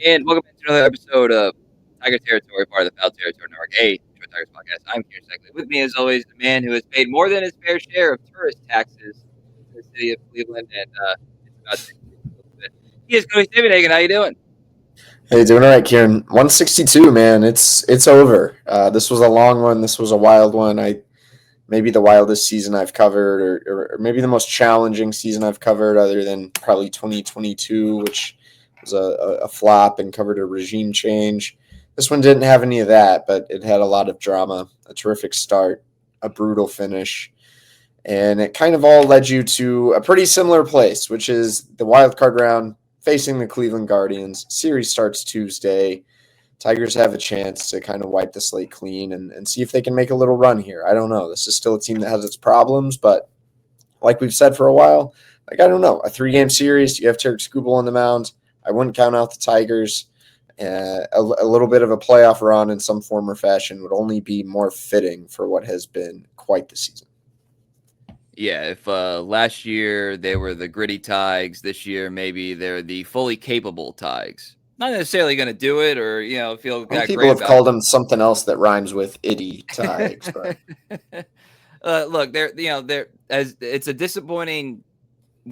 And welcome back to another episode of Tiger Territory, part of the Foul Territory Network, a Detroit Tigers podcast. I'm Kieran Steckley. With me, as always, the man who has paid more than his fair share of tourist taxes to the city of Cleveland, and it's about to increase a little bit. He is Cody Stavenhagen. How you doing? Hey, doing all right, Kieran. 162, man. It's over. This was a long one. This was a wild one. I maybe the wildest season I've covered, or maybe the most challenging season I've covered, other than probably 2022, which was a flop and covered a regime change. This one didn't have any of that, but it had a lot of drama, a terrific start, a brutal finish, and it kind of all led you to a pretty similar place, which is the wild card round facing the Cleveland Guardians. Series starts Tuesday. Tigers have a chance to kind of wipe the slate clean and see if they can make a little run here. I don't know. This is still a team that has its problems, but like we've said for a while, like I don't know, a 3-game series, you have Tarek Skubal on the mound. I wouldn't count out the Tigers. A little bit of a playoff run in some form or fashion would only be more fitting for what has been quite the season. Yeah, if last year they were the gritty Tigers, this year maybe they're the fully capable Tigers. Not necessarily going to do it or, feel Some that people great have about called them something else that rhymes with itty Tigers, but look, they're as it's a disappointing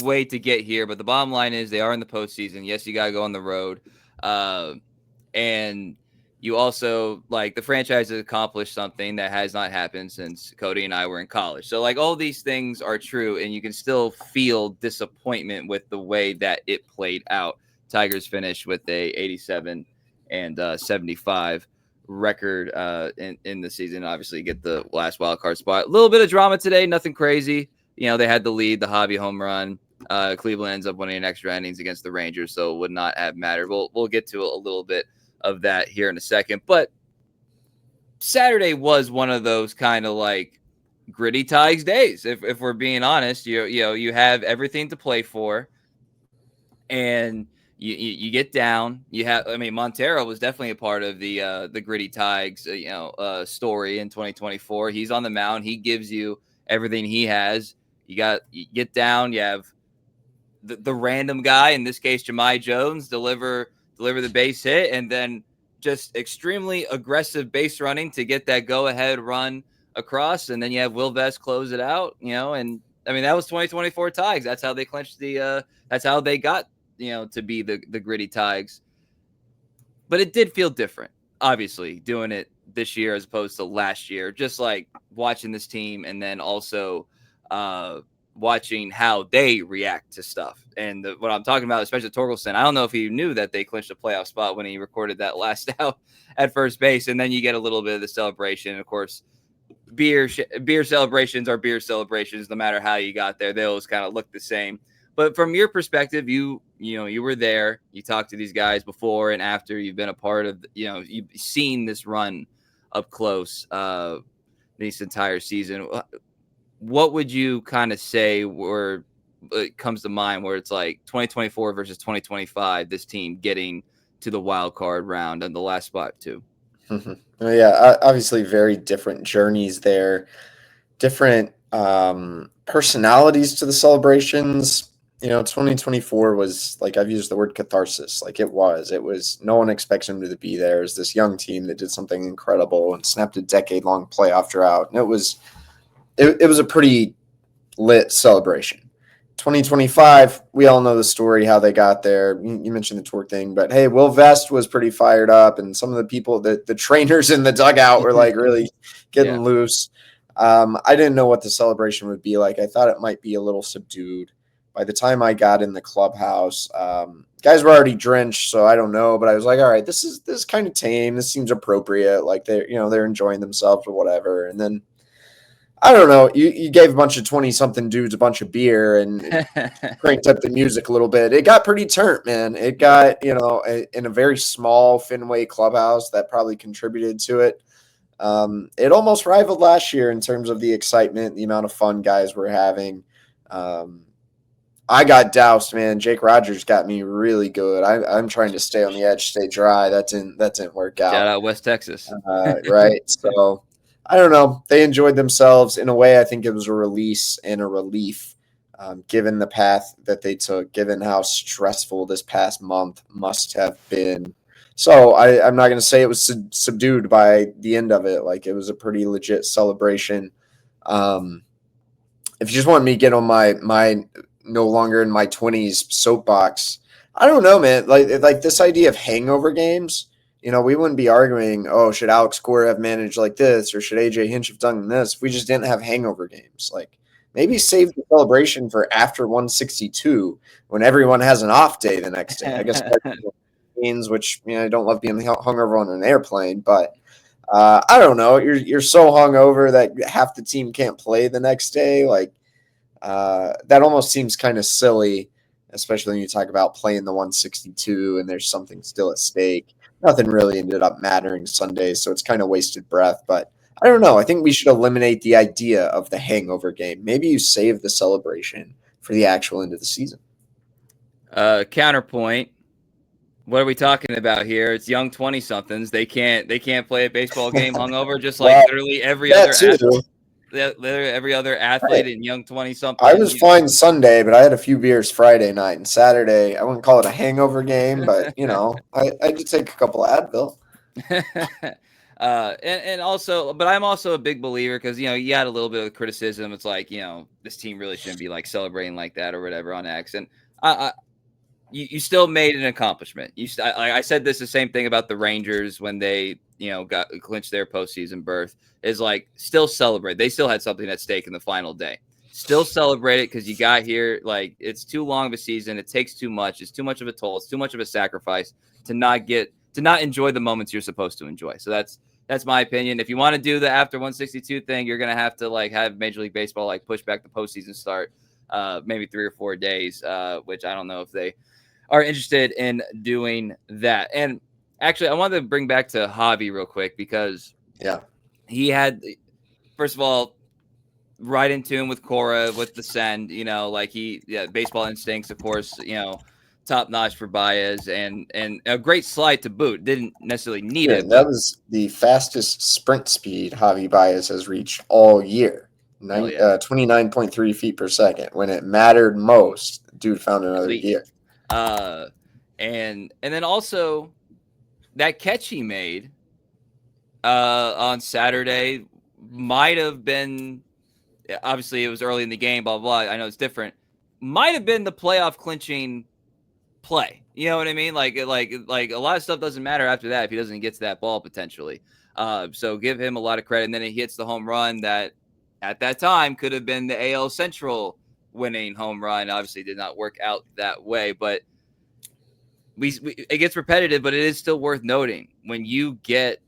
way to get here, but the bottom line is they are in the postseason. Yes, you got to go on the road, uh, and you also like the franchise has accomplished something that has not happened since Cody and I were in college. So like all these things are true, and you can still feel disappointment with the way that it played out. Tigers finished with a 87 and 75 record in the season. Obviously, get the last wild card spot. A little bit of drama today, nothing crazy. They had the lead, the Javi home run. Cleveland ends up winning an extra innings against the Rangers, so it would not have mattered. We'll get to a little bit of that here in a second. But Saturday was one of those kind of like gritty Tigers days. If we're being honest, you have everything to play for, and you get down. Montero was definitely a part of the gritty Tigers story in 2024. He's on the mound. He gives you everything he has. You get down. You have the random guy, in this case Jahmai Jones, deliver the base hit, and then just extremely aggressive base running to get that go ahead run across, and then you have Will Vest close it out. And that was 2024 Tigers. That's how they clinched that's how they got to be the gritty Tigers. But it did feel different, obviously, doing it this year as opposed to last year. Just like watching this team, and then also watching how they react to stuff. And what I'm talking about, especially Torkelson, I don't know if he knew that they clinched a playoff spot when he recorded that last out at first base. And then you get a little bit of the celebration. And of course, beer celebrations are beer celebrations, no matter how you got there. They always kind of look the same. But from your perspective, you were there. You talked to these guys before and after. You've been a part of, you've seen this run up close this entire season. What would you kind of say where it comes to mind where it's like 2024 versus 2025, this team getting to the wild card round and the last spot too? well, yeah, obviously very different journeys there, different personalities to the celebrations. 2024 was like I've used the word catharsis. Like it was no one expects him to be there. It's this young team that did something incredible and snapped a decade-long playoff drought, and it was a pretty lit celebration. 2025, we all know the story, how they got there. You mentioned the tour thing, but hey, Will Vest was pretty fired up, and some of the people, the trainers in the dugout were like really getting loose. I didn't know what the celebration would be like. I thought it might be a little subdued. By the time I got in the clubhouse, guys were already drenched, so I don't know. But I was like, all right, this is kind of tame. This seems appropriate. Like they're enjoying themselves or whatever. And then I don't know. You gave a bunch of 20-something dudes a bunch of beer and cranked up the music a little bit. It got pretty turnt, man. It got, in a very small Fenway clubhouse that probably contributed to it. It almost rivaled last year in terms of the excitement, the amount of fun guys were having. I got doused, man. Jake Rogers got me really good. I'm trying to stay on the edge, stay dry. That didn't work out. Shout out West Texas. Right. So I don't know. They enjoyed themselves in a way. I think it was a release and a relief given the path that they took, given how stressful this past month must have been. So I'm not going to say it was subdued by the end of it. Like, it was a pretty legit celebration. If you just want me to get on my no longer in my 20s soapbox, I don't know, man. Like this idea of hangover games, we wouldn't be arguing, oh, should Alex Cora have managed like this, or should AJ Hinch have done this if we just didn't have hangover games? Like, maybe save the celebration for after 162 when everyone has an off day the next day. I guess means, which I don't love being hungover on an airplane, but I don't know. You're so hungover that half the team can't play the next day. Like, that almost seems kind of silly, especially when you talk about playing the 162 and there's something still at stake. Nothing really ended up mattering Sunday, so it's kind of wasted breath. But I don't know. I think we should eliminate the idea of the hangover game. Maybe you save the celebration for the actual end of the season. Counterpoint. What are we talking about here? It's young 20-somethings. They can't play a baseball game hungover, just like literally every other athlete in young 20-something. I was fine Sunday, but I had a few beers Friday night and Saturday. I wouldn't call it a hangover game, but I did take a couple of Advil. And also, but I'm also a big believer because you had a little bit of criticism. It's like this team really shouldn't be like celebrating like that or whatever on X. And you still made an accomplishment. I said the same thing about the Rangers when they got clinched their postseason berth. Is like still celebrate. They still had something at stake in the final day. Still celebrate it because you got here. Like, it's too long of a season. It takes too much. It's too much of a toll. It's too much of a sacrifice to not enjoy the moments you're supposed to enjoy. So that's my opinion. If you want to do the after 162 thing, you're gonna have to have Major League Baseball push back the postseason start, maybe 3 or 4 days, which I don't know if they are interested in doing that. And actually, I wanted to bring back to Javi real quick because he had, first of all, right in tune with Cora with the send. Baseball instincts, of course. Top notch for Baez and a great slide to boot. Didn't necessarily need it. That was the fastest sprint speed Javi Baez has reached all year. 29.3 feet per second. When it mattered most, dude found another gear. And then also that catch he made on Saturday might have been, obviously it was early in the game, blah, blah, blah. I know it's different. Might have been the playoff clinching play. You know what I mean? Like a lot of stuff doesn't matter after that if he doesn't get to that ball potentially. So give him a lot of credit. And then he hits the home run that at that time could have been the AL Central winning home run. Obviously did not work out that way, but it gets repetitive, but it is still worth noting when you get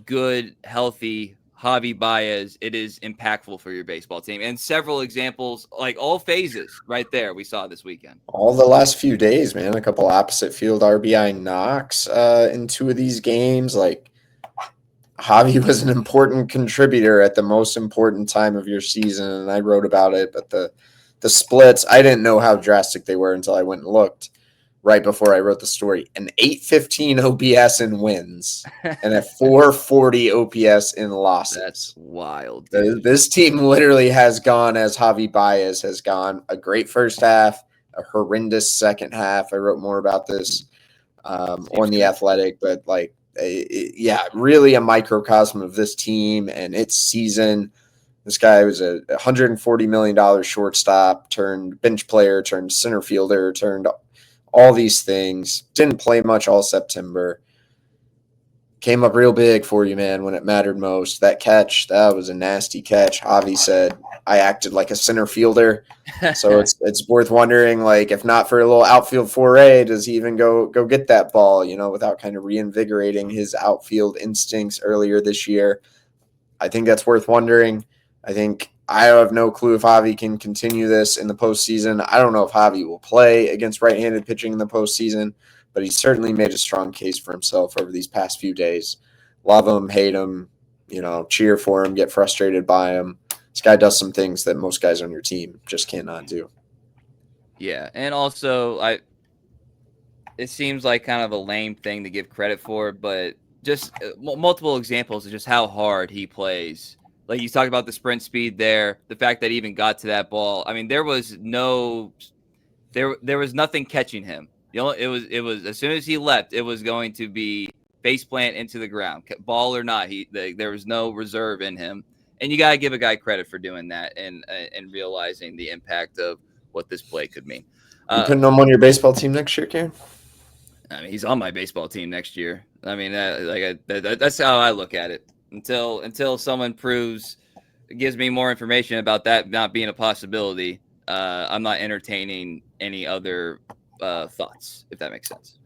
good, healthy Javi Baez, it is impactful for your baseball team. And several examples, like all phases right there, we saw this weekend. All the last few days, man. A couple opposite field RBI knocks in 2 of these games. Like, Javi was an important contributor at the most important time of your season, and I wrote about it. But the splits, I didn't know how drastic they were until I went and looked right before I wrote the story. An 815 OPS in wins and a 440 OPS in losses. That's wild. This team literally has gone as Javi Baez has gone. A great first half, a horrendous second half. I wrote more about this on The Athletic, but really a microcosm of this team and its season. This guy was a $140 million shortstop, turned bench player, turned center fielder, turned all these things. Didn't play much all September. Came up real big for you, man, when it mattered most. That catch, that was a nasty catch. Javi said, I acted like a center fielder. So it's worth wondering, if not for a little outfield foray, does he even go get that ball, without kind of reinvigorating his outfield instincts earlier this year. I think that's worth wondering. I have no clue if Javi can continue this in the postseason. I don't know if Javi will play against right-handed pitching in the postseason, but he certainly made a strong case for himself over these past few days. Love him, hate him, cheer for him, get frustrated by him. This guy does some things that most guys on your team just cannot do. Yeah, and also it seems like kind of a lame thing to give credit for, but just multiple examples of just how hard he plays Like you talked about the sprint speed there, the fact that he even got to that ball. I mean, there was nothing catching him. It was as soon as he leapt, it was going to be face plant into the ground, ball or not. There was no reserve in him, and you got to give a guy credit for doing that and realizing the impact of what this play could mean. You putting him on your baseball team next year, Kieran? I mean, he's on my baseball team next year. I mean, that's how I look at it. Until someone gives me more information about that not being a possibility, I'm not entertaining any other thoughts, if that makes sense.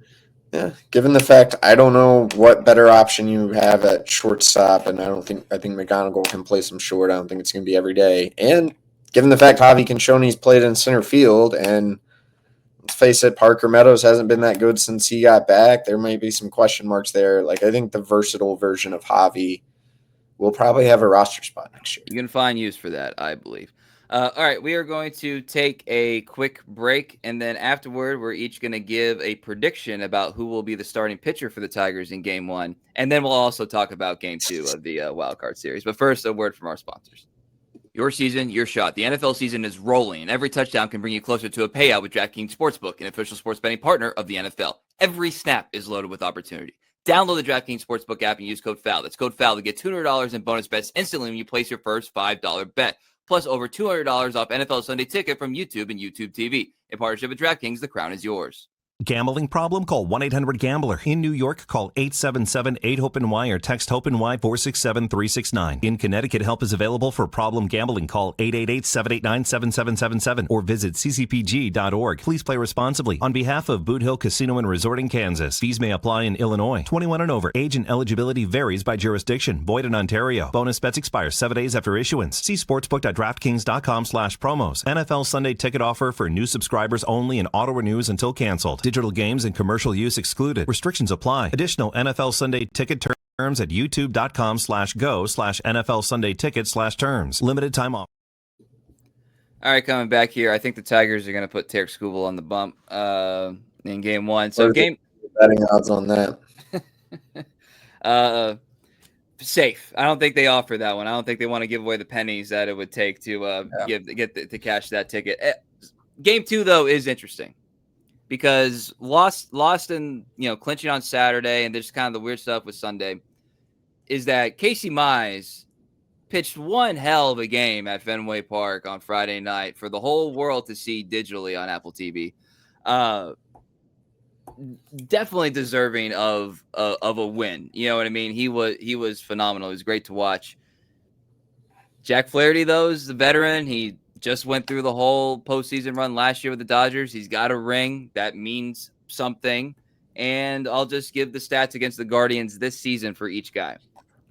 Yeah, given the fact I don't know what better option you have at shortstop, and I think McGonigal can play some short. I don't think it's going to be every day. And given the fact Javi Conchoni's played in center field, and let's face it, Parker Meadows hasn't been that good since he got back. There might be some question marks there. Like, I think the versatile version of Javi will probably have a roster spot next year. You can find use for that, I believe. All right, we are going to take a quick break, and then afterward, we're each going to give a prediction about who will be the starting pitcher for the Tigers in Game 1, and then we'll also talk about Game 2 of the Wild Card Series. But first, a word from our sponsors. Your season, your shot. The NFL season is rolling, and every touchdown can bring you closer to a payout with DraftKings Sportsbook, an official sports betting partner of the NFL. Every snap is loaded with opportunity. Download the DraftKings Sportsbook app and use code FOUL. That's code FOUL to get $200 in bonus bets instantly when you place your first $5 bet. Plus over $200 off NFL Sunday Ticket from YouTube and YouTube TV. In partnership with DraftKings, the crown is yours. Gambling problem? Call 1-800-GAMBLER. In New York, call 877-8-HOPE-NY or text HOPE-NY 467-369. In Connecticut, help is available for problem gambling. Call 888-789-7777 or visit ccpg.org. Please play responsibly. On behalf of Boot Hill Casino and Resort in Kansas, fees may apply in Illinois. 21 and over. Age and eligibility varies by jurisdiction. Void in Ontario. Bonus bets expire 7 days after issuance. See sportsbook.draftkings.com/promos. NFL Sunday ticket offer for new subscribers only and auto renews until canceled. Digital games and commercial use excluded. Restrictions apply. Additional NFL Sunday ticket terms at youtube.com/go/NFL Sunday ticket/terms. Limited time offer. All right, coming back here. I think the Tigers are going to put Tarek Skubal on the bump in Game 1. So betting odds on that. Safe. I don't think they offer that one. I don't think they want to give away the pennies that it would take to to cash that ticket. Game 2 though is interesting, because lost in clinching on Saturday, and there's kind of the weird stuff with Sunday, is that Casey Mize pitched one hell of a game at Fenway Park on Friday night for the whole world to see digitally on Apple TV. Definitely deserving of a win. You know what I mean? He was phenomenal. It was great to watch. Jack Flaherty, though, is the veteran. He just went through the whole postseason run last year with the Dodgers. He's got a ring. That means something. And I'll just give the stats against the Guardians this season for each guy.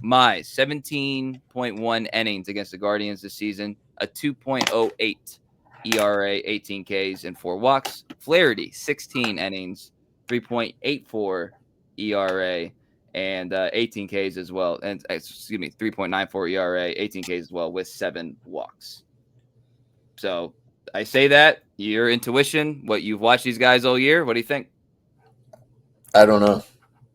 Mize, 17.1 innings against the Guardians this season, a 2.08 ERA, 18 Ks, and 4 walks. Flaherty, 16 innings, 3.84 ERA, and 18 Ks as well. And 3.94 ERA, 18 Ks as well, with 7 walks. So I say that, your intuition, what you've watched these guys all year, what do you think? I don't know.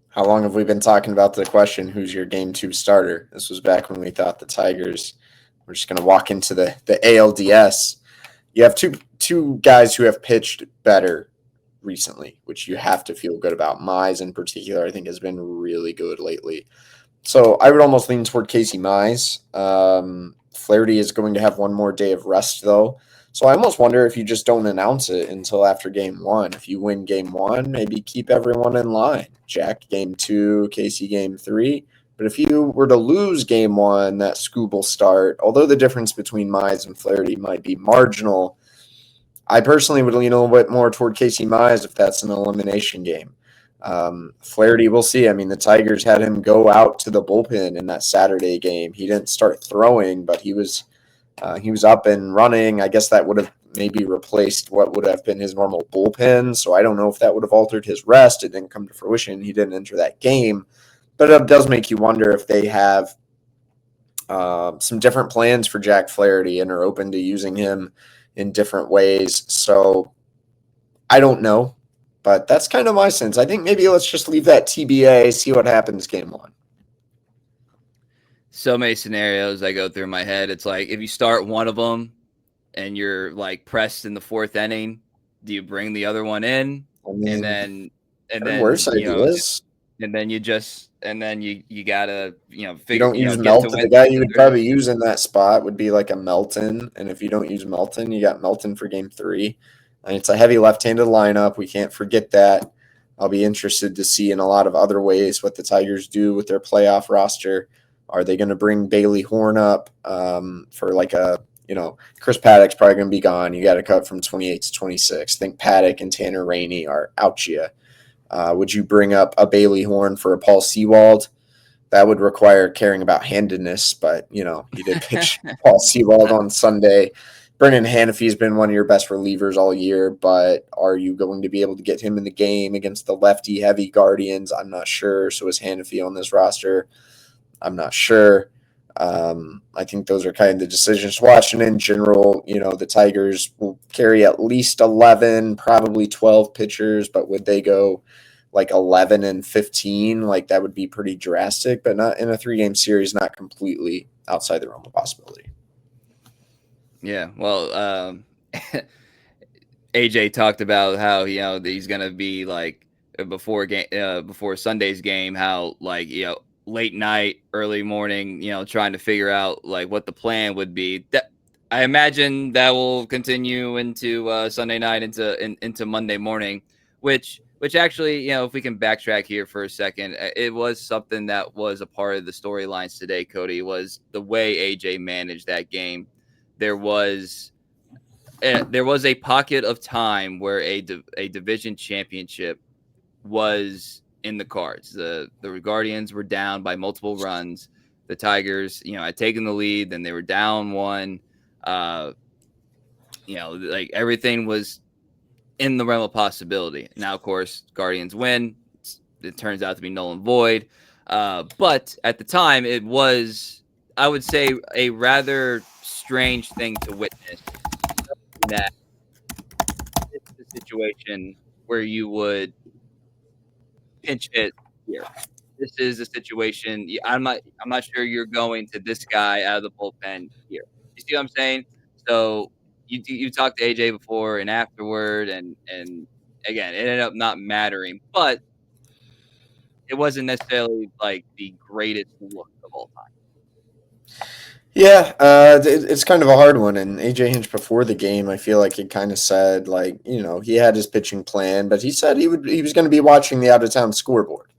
How long have we been talking about the question, who's your Game 2 starter? This was back when we thought the Tigers were just going to walk into the ALDS. You have two guys who have pitched better recently, which you have to feel good about. Mize in particular, I think, has been really good lately. So I would almost lean toward Casey Mize. Flaherty is going to have one more day of rest, though. So I almost wonder if you just don't announce it until after Game 1. If you win Game 1, maybe keep everyone in line. Jack Game 2, Casey Game 3. But if you were to lose Game 1, that Skubal start, although the difference between Mize and Flaherty might be marginal, I personally would lean a little bit more toward Casey Mize if that's an elimination game. Flaherty, we'll see. I mean, the Tigers had him go out to the bullpen in that Saturday game. He didn't start throwing, but he was up and running. I guess that would have maybe replaced what would have been his normal bullpen. So I don't know if that would have altered his rest. It didn't come to fruition. He didn't enter that game. But it does make you wonder if they have some different plans for Jack Flaherty and are open to using him in different ways. So I don't know. But that's kind of my sense. I think maybe let's just leave that TBA, see what happens Game 1. so many scenarios that go through my head. It's like if you start one of them and you're like pressed in the fourth inning, do you bring the other one in? I mean, And there are then worse ideas. and then you gotta You figure don't use get to Melton. win The guy you would the third. probably use in that spot would be like a Melton. And if you don't use Melton, you got Melton for game 3. And it's a heavy left-handed lineup. We can't forget that. I'll be interested to see in a lot of other ways what the Tigers do with their playoff roster. Are they going to bring Bailey Horn up for like a, Chris Paddock's probably going to be gone. You got to cut from 28 to 26. I think Paddock and Tanner Rainey are out you. Would you bring up a Bailey Horn for a Paul Sewald? That would require caring about handedness, but you did pitch Paul Sewald on Sunday. Brennan Hanafy's been one of your best relievers all year, but are you going to be able to get him in the game against the lefty heavy Guardians? I'm not sure. So is Hanafy on this roster? I'm not sure. I think those are kind of the decisions. Watching in general, the Tigers will carry at least 11, probably 12 pitchers, but would they go like 11 and 15? Like that would be pretty drastic, but not in a 3-game series, not completely outside the realm of possibility. Yeah, well, AJ talked about how he's gonna be like before Sunday's game, how like late night, early morning, trying to figure out like what the plan would be. That I imagine that will continue into Sunday night into Monday morning, which actually, if we can backtrack here for a second, it was something that was a part of the storylines today, Cody, was the way AJ managed that game. There was a pocket of time where a division championship was in the cards. The Guardians were down by multiple runs. The Tigers, had taken the lead, then they were down one. Like everything was in the realm of possibility. Now, of course, Guardians win. It turns out to be null and void. But at the time, it was, I would say, a rather strange thing to witness. That it's the situation where you would pinch hit here. This is a situation. I'm not sure you're going to this guy out of the bullpen here. You see what I'm saying? So you talked to AJ before and afterward, and again, it ended up not mattering, but it wasn't necessarily like the greatest look of all time. Yeah, it's kind of a hard one. And AJ Hinch before the game, I feel like he kind of said like, he had his pitching plan, but he said he was going to be watching the out of town scoreboard.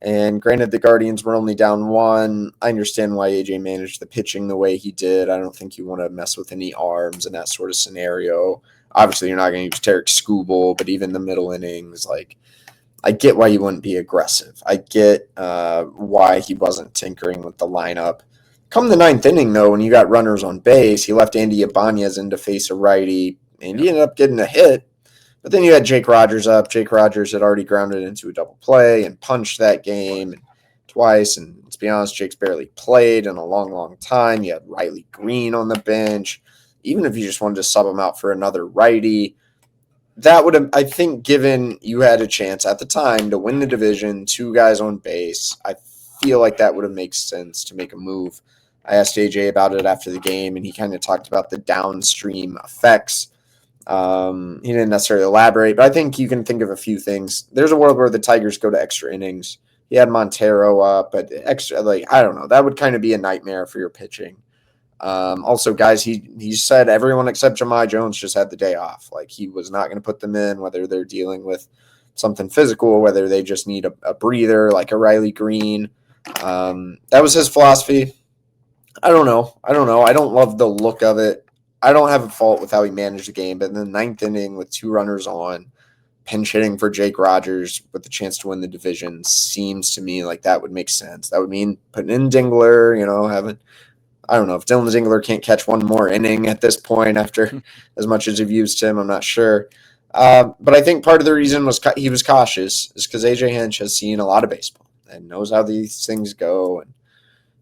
And granted, the Guardians were only down 1. I understand why AJ managed the pitching the way he did. I don't think you want to mess with any arms in that sort of scenario. Obviously, you're not going to use Tarek Skubal, but even the middle innings, like, I get why you wouldn't be aggressive. I get why he wasn't tinkering with the lineup. Come the 9th inning, though, when you got runners on base, he left Andy Ibanez in to face a righty, and he ended up getting a hit. But then you had Jake Rogers up. Jake Rogers had already grounded into a double play and punched that game twice. And let's be honest, Jake's barely played in a long, long time. You had Riley Green on the bench. Even if you just wanted to sub him out for another righty, that would have, I think, given you had a chance at the time to win the division, 2 guys on base, I feel like that would have made sense to make a move. I asked AJ about it after the game, and he kind of talked about the downstream effects. He didn't necessarily elaborate, but I think you can think of a few things. There's a world where the Tigers go to extra innings. He had Montero up, but extra, I don't know. That would kind of be a nightmare for your pitching. Also, guys, he said everyone except Jahmai Jones just had the day off. Like, he was not going to put them in, whether they're dealing with something physical, whether they just need a breather, like a Riley Green. That was his philosophy. I don't know. I don't love the look of it. I don't have a fault with how he managed the game, but in the 9th inning with 2 runners on, pinch hitting for Jake Rogers with the chance to win the division seems to me like that would make sense. That would mean putting in Dingler, I don't know if Dylan Dingler can't catch one more inning at this point after as much as you've used him. I'm not sure. But I think part of the reason was he was cautious is because AJ Hinch has seen a lot of baseball and knows how these things go. And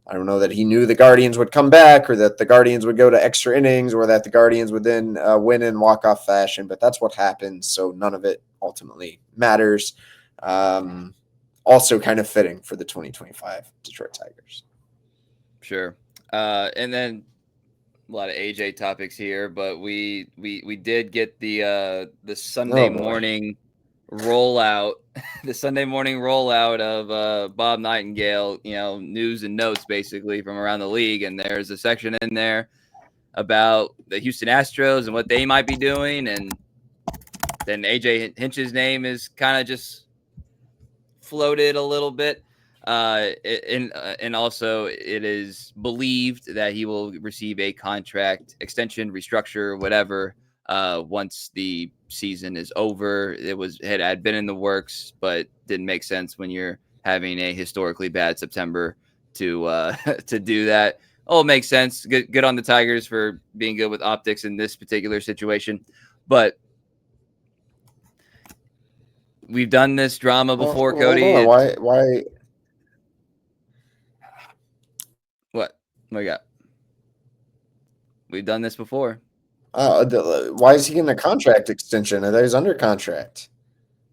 I don't know that he knew the Guardians would come back or that the Guardians would go to extra innings or that the Guardians would then win in walk-off fashion, but that's what happened, so none of it ultimately matters. Also kind of fitting for the 2025 Detroit Tigers. Sure. And then a lot of AJ topics here, but we did get the Sunday morning rollout, the Sunday morning rollout of Bob Nightingale, news and notes basically from around the league, and there's a section in there about the Houston Astros and what they might be doing, and then AJ Hinch's name is kind of just floated a little bit. And also it is believed that he will receive a contract extension, restructure, whatever, once the season is over. It had been in the works, but didn't make sense when you're having a historically bad September to to do that. Oh, it makes sense. Good on the Tigers for being good with optics in this particular situation, but we've done this drama before, Cody. Why? What we got? We've done this before. Why is he getting a contract extension? I thought he's under contract.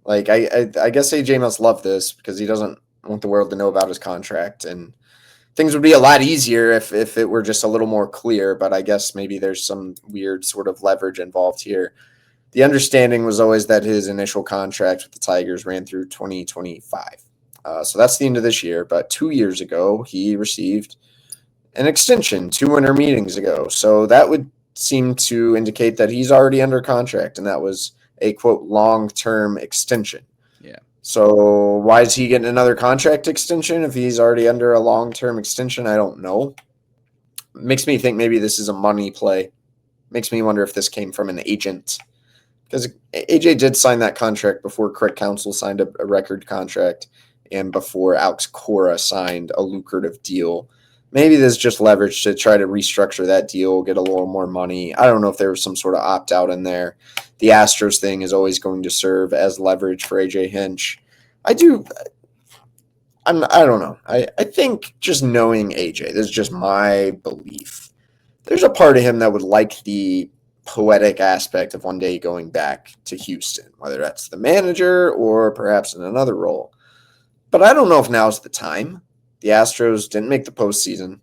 Like, I guess AJ must love this because he doesn't want the world to know about his contract, and things would be a lot easier if it were just a little more clear. But I guess maybe there's some weird sort of leverage involved here. The understanding was always that his initial contract with the Tigers ran through 2025. So that's the end of this year. But 2 years ago, he received an extension 2 winter meetings ago. So that would seem to indicate that he's already under contract, and that was a, quote, long-term extension. Yeah. So why is he getting another contract extension if he's already under a long-term extension? I don't know. Makes me think maybe this is a money play. Makes me wonder if this came from an agent. Because AJ did sign that contract before Craig Counsell signed a record contract and before Alex Cora signed a lucrative deal. Maybe there's just leverage to try to restructure that deal, get a little more money. I don't know if there was some sort of opt-out in there. The Astros thing is always going to serve as leverage for AJ Hinch. I don't know. I think just knowing AJ, this is just my belief. There's a part of him that would like the poetic aspect of one day going back to Houston, whether that's the manager or perhaps in another role. But I don't know if now's the time. The Astros didn't make the postseason.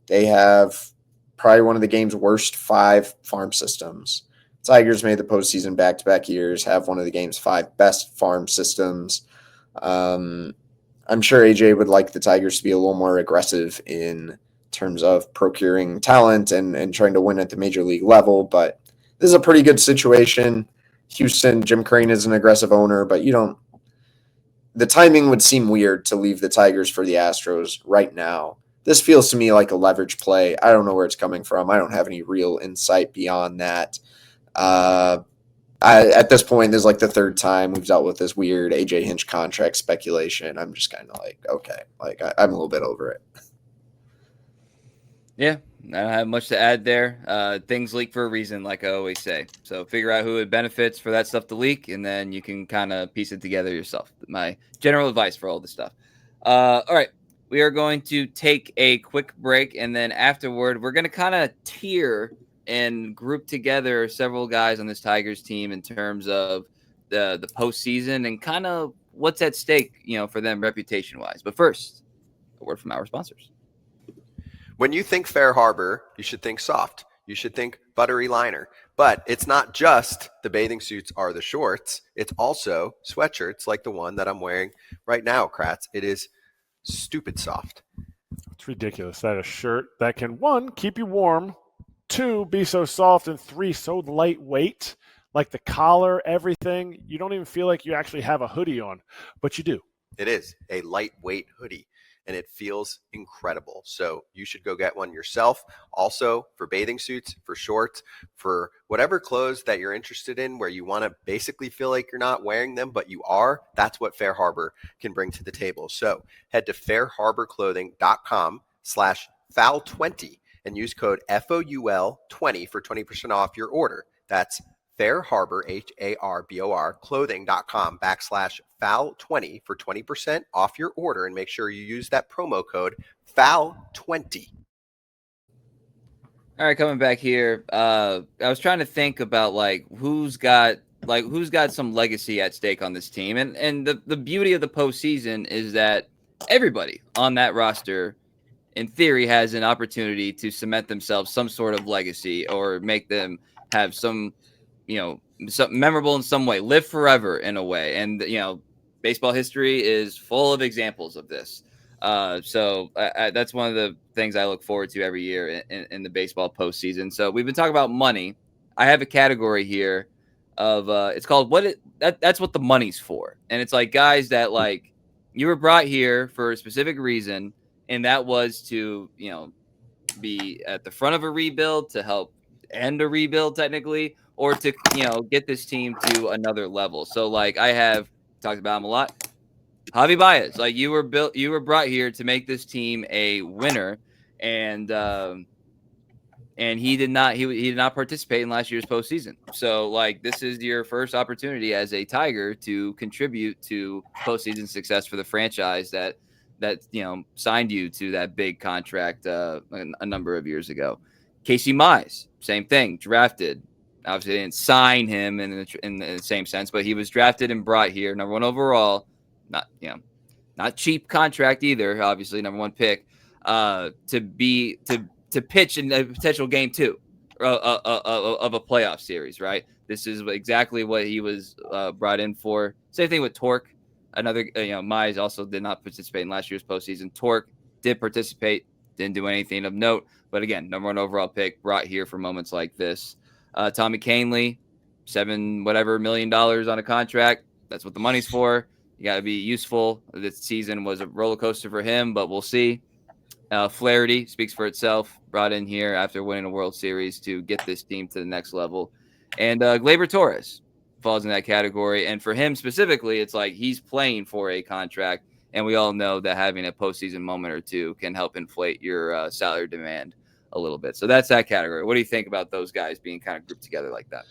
They have probably one of the game's worst 5 farm systems. Tigers made the postseason back-to-back years, have one of the game's 5 best farm systems. I'm sure AJ would like the Tigers to be a little more aggressive in terms of procuring talent and trying to win at the major league level, but this is a pretty good situation. Houston, Jim Crane is an aggressive owner, but the timing would seem weird to leave the Tigers for the Astros right now. This feels to me like a leverage play. I don't know where it's coming from. I don't have any real insight beyond that. At this point, this is like the 3rd time we've dealt with this weird AJ Hinch contract speculation. I'm just kind of like, okay, like I'm a little bit over it. Yeah, I don't have much to add there. Things leak for a reason, like I always say. So figure out who it benefits for that stuff to leak, and then you can kind of piece it together yourself. My general advice for all this stuff. All right, we are going to take a quick break, and then afterward, we're going to kind of tier and group together several guys on this Tigers team in terms of the postseason and kind of what's at stake, for them reputation-wise. But first, a word from our sponsors. When you think Fair Harbor, you should think soft. You should think buttery liner. But it's not just the bathing suits or the shorts. It's also sweatshirts like the one that I'm wearing right now, Kratz. It is stupid soft. It's ridiculous that a shirt that can, 1, keep you warm, 2, be so soft, and 3, so lightweight, like the collar, everything. You don't even feel like you actually have a hoodie on, but you do. It is a lightweight hoodie, and it feels incredible. So you should go get one yourself. Also, for bathing suits, for shorts, for whatever clothes that you're interested in where you want to basically feel like you're not wearing them, but you are, that's what Fair Harbor can bring to the table. So head to fairharborclothing.com/foul20 and use code FOUL20 for 20% off your order. That's Fair Harbor, HARBOR, clothing.com/foul20 for 20% off your order, and make sure you use that promo code FOUL20. All right, coming back here. I was trying to think about who's got some legacy at stake on this team, and the beauty of the postseason is that everybody on that roster in theory, has an opportunity to cement themselves some sort of legacy or make them have some, something memorable in some way, live forever in a way. And, baseball history is full of examples of this. So that's one of the things I look forward to every year in the baseball postseason. So we've been talking about money. I have a category here of it's called that's what the money's for. And it's like guys that like you were brought here for a specific reason, and that was to, be at the front of a rebuild, to help end a rebuild technically, or to, get this team to another level. So like I have talked about him a lot. Javi Baez, like you were brought here to make this team a winner, and he did not participate in last year's postseason. So like this is your first opportunity as a Tiger to contribute to postseason success for the franchise that signed you to that big contract a number of years ago. Casey Mize, same thing, drafted. Obviously, they didn't sign him in the same sense, but he was drafted and brought here, number 1 overall. Not cheap contract either. Obviously, number 1 pick. To pitch in a potential game 2 of a playoff series, right? This is exactly what he was brought in for. Same thing with Torque. Another, Mize also did not participate in last year's postseason. Torque did participate, didn't do anything of note. But again, number 1 overall pick, brought here for moments like this. Tommy Kahnle, $7 million on a contract. That's what the money's for. You got to be useful. This season was a roller coaster for him, but we'll see. Flaherty speaks for itself, brought in here after winning a World Series to get this team to the next level. And Gleyber Torres falls in that category. And for him specifically, it's like he's playing for a contract. And we all know that having a postseason moment or two can help inflate your salary demand a little bit. So that's that category. What do you think about those guys being kind of grouped together like that?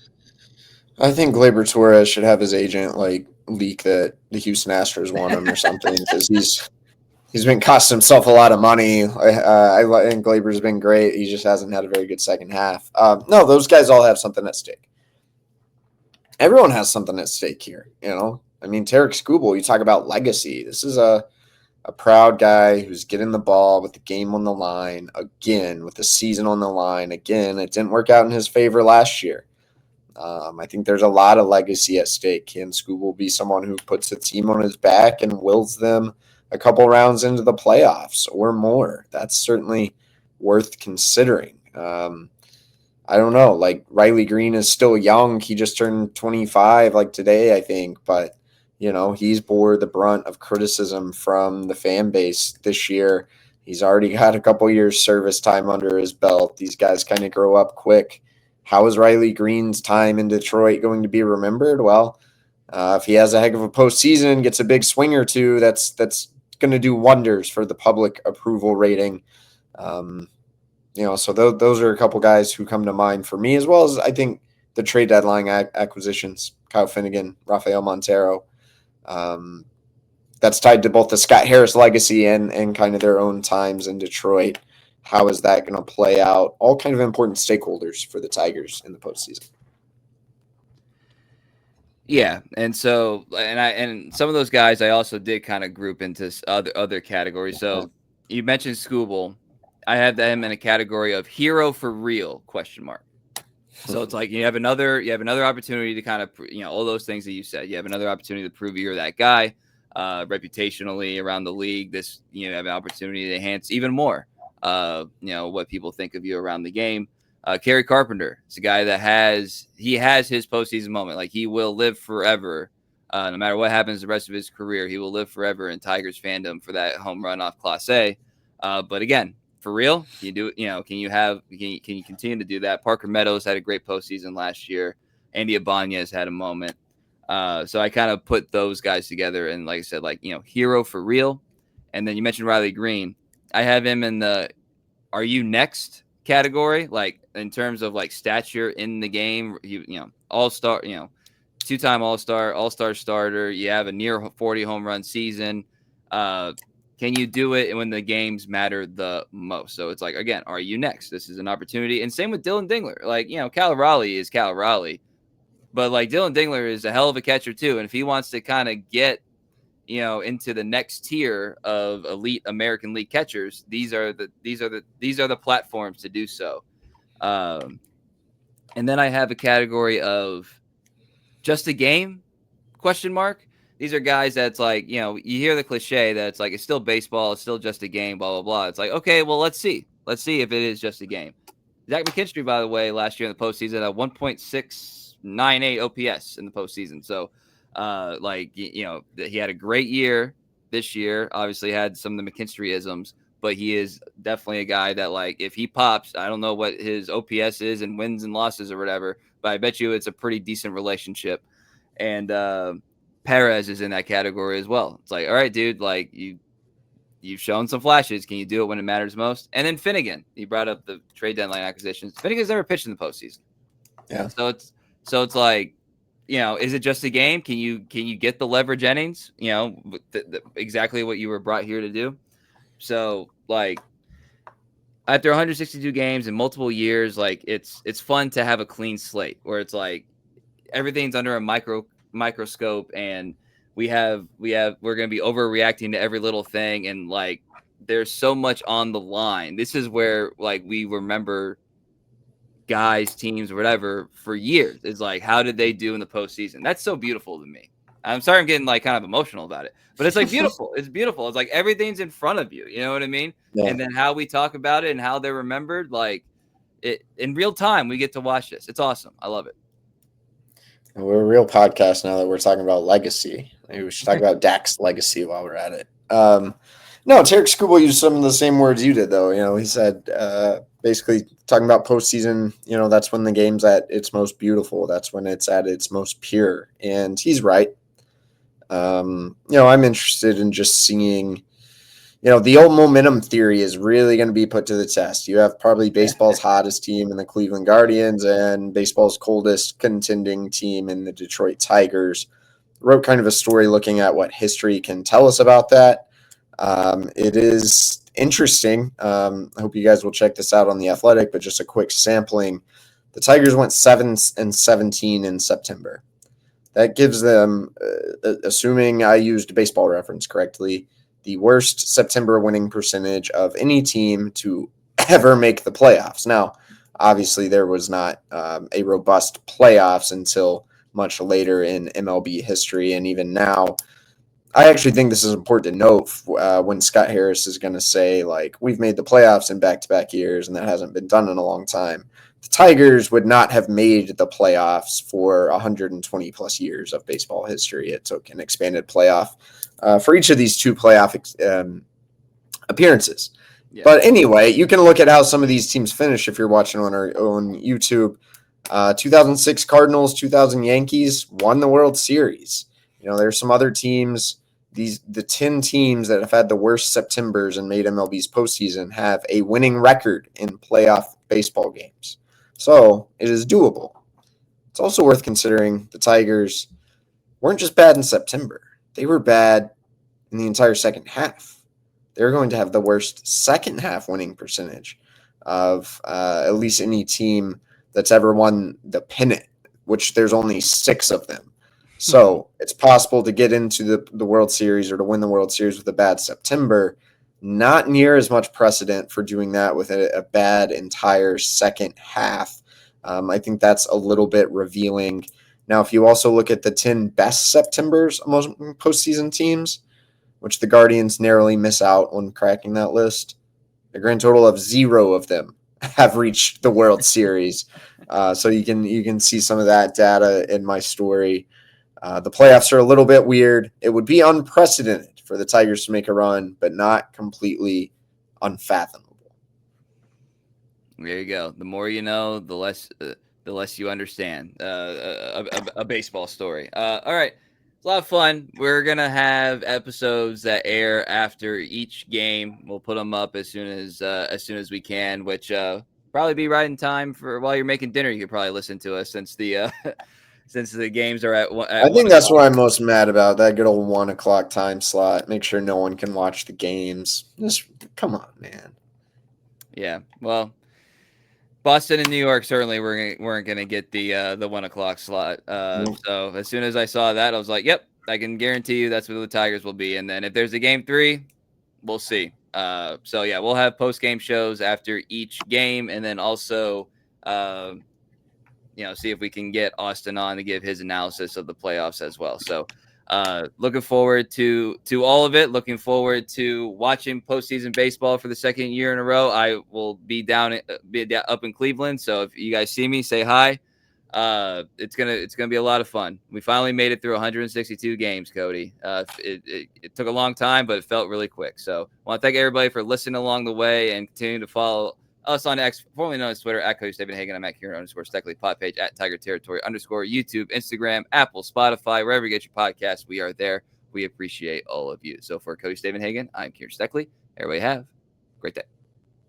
I think Gleyber Torres should have his agent leak that the Houston Astros want him or something, because he's been costing himself a lot of money. I think Gleyber's been great. He just hasn't had a very good second half. No, those guys all have something at stake. Everyone has something at stake here. I mean, Tarek Skubal, you talk about legacy. This is a proud guy who's getting the ball with the game on the line again, with the season on the line again. It didn't work out in his favor last year. I think there's a lot of legacy at stake. Can Skubal be someone who puts the team on his back and wills them a couple rounds into the playoffs or more? That's certainly worth considering. I don't know. Like, Riley Green is still young. He just turned 25 today, I think. But, he's bore the brunt of criticism from the fan base this year. He's already got a couple years service time under his belt. These guys kind of grow up quick. How is Riley Green's time in Detroit going to be remembered? Well, if he has a heck of a postseason, gets a big swing or two, that's going to do wonders for the public approval rating. So those are a couple guys who come to mind for me, as well as I think the trade deadline acquisitions, Kyle Finnegan, Rafael Montero. That's tied to both the Scott Harris legacy and kind of their own times in Detroit. How is that going to play out? All kind of important stakeholders for the Tigers in the postseason. Yeah, and so and some of those guys I also did kind of group into other categories. So you mentioned Skubal. I have them in a category of hero for real ? So it's like you have another opportunity to kind of all those things that you said. You have another opportunity to prove you're that guy, reputationally around the league. This you have an opportunity to enhance even more. What people think of you around the game. Kerry Carpenter is a guy that has his postseason moment. Like, he will live forever. No matter what happens the rest of his career, he will live forever in Tigers fandom for that home run off Class A. But again, for real, can you do it? Can you continue to do that? Parker Meadows had a great postseason last year. Andy Ibanez had a moment. So I kind of put those guys together, and like I said, hero for real. And then you mentioned Riley Green. I have him in the "Are you next?" category, like in terms of stature in the game. All-star, 2-time all-star starter. You have a near 40 home run season. Can you do it when the games matter the most? So it's again, are you next? This is an opportunity. And same with Dylan Dingler. Cal Raleigh is Cal Raleigh, but Dylan Dingler is a hell of a catcher too. And if he wants to kind of get into the next tier of elite American League catchers, these are the platforms to do so. And then I have a category of just a game ? These are guys that's like, you hear the cliche that's like, it's still baseball, it's still just a game, blah, blah, blah. It's like, okay, well, let's see if it is just a game. Zach McKinstry, by the way, last year in the postseason, at 1.698 OPS in the postseason. So, he had a great year this year. Obviously, had some of the McKinstry-isms, but he is definitely a guy that, like, if he pops, I don't know what his OPS is and wins and losses or whatever, but I bet you it's a pretty decent relationship. And Perez is in that category as well. It's like, all right, dude, like you've shown some flashes. Can you do it when it matters most? And then Finnegan, you brought up the trade deadline acquisitions. Finnegan's never pitched in the postseason. Yeah. So it's like, is it just a game? Can you get the leverage innings? Exactly what you were brought here to do. So, like, after 162 games in multiple years, like it's fun to have a clean slate where it's like everything's under a microscope, and we're going to be overreacting to every little thing, and like there's so much on the line. This is where like we remember guys, teams, whatever for years. It's like, how did they do in the postseason? That's so beautiful to me. I'm sorry I'm getting like kind of emotional about it, but it's like beautiful. It's beautiful. It's like everything's in front of you. You know what I mean? Yeah. And then how we talk about it and how they're remembered, like it in real time, we get to watch this. It's awesome. I love it. We're a real podcast now that we're talking about legacy. Maybe we should talk about Dak's legacy while we're at it. No, Tarek Skubal used some of the same words you did, though. He said basically talking about postseason, that's when the game's at its most beautiful. That's when it's at its most pure. And he's right. I'm interested in just seeing, the old momentum theory is really going to be put to the test. You have probably baseball's hottest team in the Cleveland Guardians and baseball's coldest contending team in the Detroit Tigers. Wrote kind of a story looking at what history can tell us about that. It is interesting. I hope you guys will check this out on The Athletic, but just a quick sampling. The Tigers went 7-17 in September. That gives them, assuming I used Baseball Reference correctly, the worst September winning percentage of any team to ever make the playoffs. Now, obviously, there was not a robust playoffs until much later in MLB history. And even now, I actually think this is important to note when Scott Harris is going to say, like, we've made the playoffs in back-to-back years, and that hasn't been done in a long time. The Tigers would not have made the playoffs for 120-plus years of baseball history. It took an expanded playoff for each of these two playoff appearances. Yeah. But anyway, you can look at how some of these teams finish if you're watching on our own YouTube. 2006 Cardinals, 2000 Yankees won the World Series. There's some other teams. The 10 teams that have had the worst Septembers and made MLB's postseason have a winning record in playoff baseball games. So it is doable. It's also worth considering the Tigers weren't just bad in September. They were bad in the entire second half. They're going to have the worst second half winning percentage of at least any team that's ever won the pennant, which there's only 6 of them. So it's possible to get into the World Series or to win the World Series with a bad September. Not near as much precedent for doing that with a bad entire second half. I think that's a little bit revealing. Now, if you also look at the 10 best Septembers among postseason teams, which the Guardians narrowly miss out on cracking that list, a grand total of 0 of them have reached the World Series. So you can see some of that data in my story. The playoffs are a little bit weird. It would be unprecedented for the Tigers to make a run, but not completely unfathomable. There you go. The more you know, the less you understand a baseball story. All right. It's a lot of fun. We're going to have episodes that air after each game. We'll put them up as soon as we can, which probably be right in time for while you're making dinner. You could probably listen to us since the games are at I think that's what I'm most mad about, that good old 1 o'clock time slot. Make sure no one can watch the games. Just come on, man. Yeah. Well, Boston and New York certainly weren't going to get the 1 o'clock slot. So as soon as I saw that, I was like, yep, I can guarantee you that's where the Tigers will be. And then if there's a game 3, we'll see. So yeah, we'll have post-game shows after each game, and then also, see if we can get Austin on to give his analysis of the playoffs as well. So looking forward to all of it. Looking forward to watching postseason baseball for the second year in a row. I will be up in Cleveland. So if you guys see me, say hi. It's gonna be a lot of fun. We finally made it through 162 games, Cody. It took a long time, but it felt really quick. So I want to thank everybody for listening along the way and continue to follow us on X, formerly known as Twitter, at Cody Stavenhagen. I'm at Kieran_Steckley, pod page at Tiger Territory _ YouTube, Instagram, Apple, Spotify, wherever you get your podcasts, we are there. We appreciate all of you. So for Cody Stavenhagen, I'm Kieran Steckley. Everybody have a great day.